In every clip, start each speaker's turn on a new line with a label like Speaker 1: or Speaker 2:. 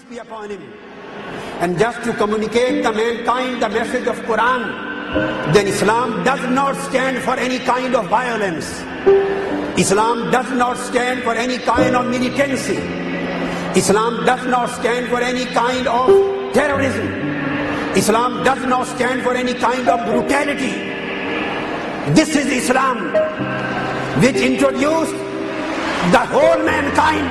Speaker 1: peace be upon him, and just to communicate to mankind the message of Quran, then Islam does not stand for any kind of violence. Islam does not stand for any kind of militancy. Islam does not stand for any kind of terrorism. Islam does not stand for any kind of brutality. This is Islam, which introduced the whole mankind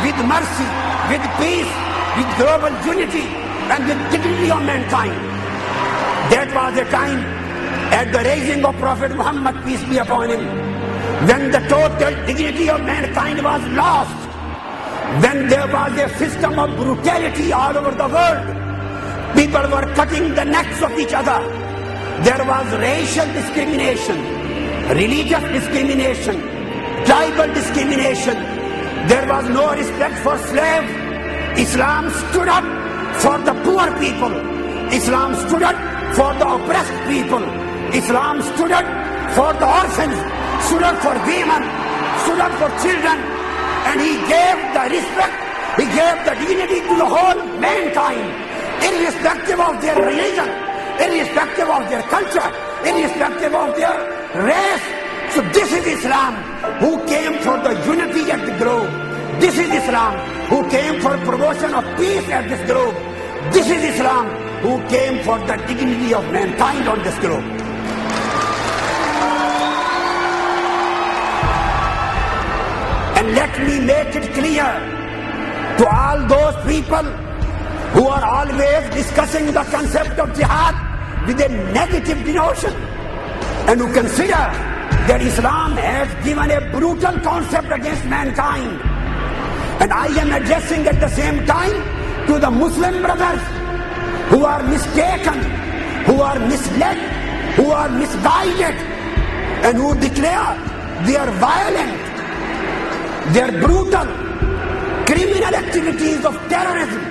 Speaker 1: with mercy, with peace, with global unity, and with dignity of mankind. That was the time at the raising of Prophet Muhammad, peace be upon him, when the total dignity of mankind was lost, when there was a system of brutality all over the world. People were cutting the necks of each other. There was racial discrimination, religious discrimination, tribal discrimination. There was no respect for slaves. Islam stood up for the poor people. Islam stood up for the oppressed people. Islam stood up for the orphans, stood up for women, stood up for children, and he gave the respect, he gave the dignity to the whole mankind, irrespective of their religion, irrespective of their culture, irrespective of their race. So this is Islam, who came for the unity at the globe. This is Islam, who came for promotion of peace at this globe. This is Islam, who came for the dignity of mankind on this globe. And let me make it clear to all those people who are always discussing the concept of jihad with a negative denotion, and who consider that Islam has given a brutal concept against mankind. And I am addressing at the same time to the Muslim brothers who are mistaken, who are misled, who are misguided, and who declare they are violent, they are brutal, criminal activities of terrorism,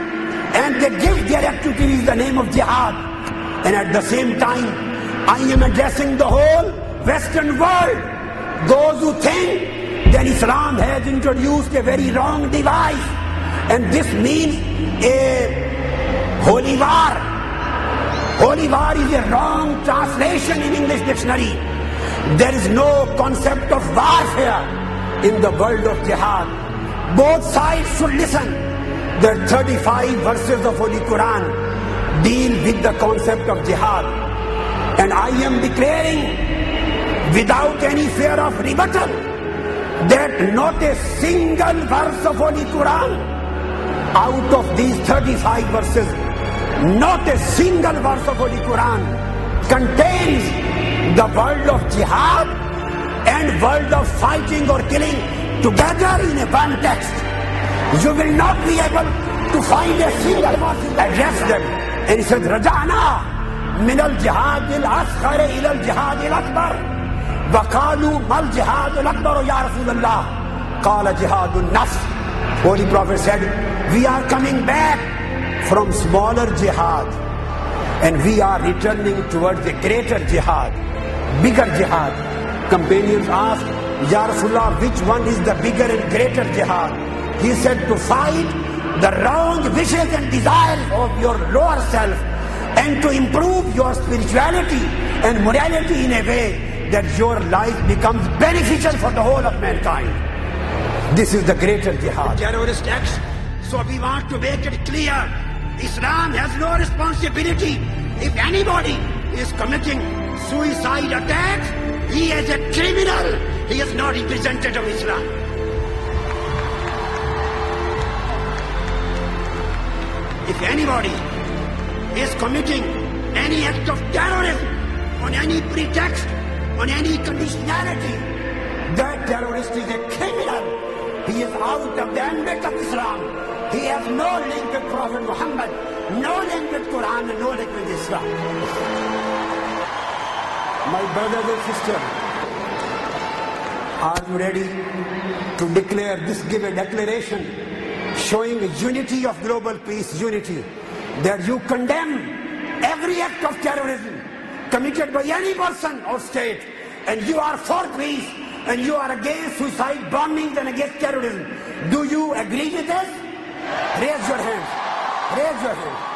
Speaker 1: and they give their activities the name of jihad. And at the same time, I am addressing the whole Western world, those who think that Islam has introduced a very wrong device, and this means a holy war. Holy war is a wrong translation in English dictionary. There is no concept of warfare in the world of jihad. Both sides should listen. The 35 verses of Holy Quran deal with the concept of jihad. And I am declaring without any fear of rebuttal that not a single verse of Holy Quran out of these 35 verses, not a single verse of Holy Quran contains the word of jihad and word of fighting or killing together in a one text. You will not be able to find a single verse address them. And he said, Raja'na min al-jihad al-asghar ila al-jihad al-akbar. وَقَالُوا مَا الْجِهَادُ الْأَكْبَرُ يَا رَسُولَ اللَّهِ قَالَ جِهَادُ النَّفْسِ. Holy Prophet said, we are coming back from smaller jihad and we are returning towards a greater jihad, bigger jihad. Companions asked, Ya Rasulullah, which one is the bigger and greater jihad? He said, to fight the wrong wishes and desires of your lower self and to improve your spirituality and morality in a way that your life becomes beneficial for the whole of mankind. This is the greater jihad. Terrorist acts. So we want to make it clear, Islam has no responsibility. If anybody is committing suicide attacks, he is a criminal. He is not representative of Islam. If anybody is committing any act of terrorism on any pretext, on any conditionality, that terrorist is a criminal. He is out of the ambit of Islam. He has no link with Prophet Muhammad, no link with Quran, and no link with Islam. My brothers and sisters, are you ready to declare this, give a declaration showing unity of global peace, unity, that you condemn every act of terrorism committed by any person or state, and you are for peace, and you are against suicide bombings and against terrorism. Do you agree with this? Raise your hands. Raise your hand.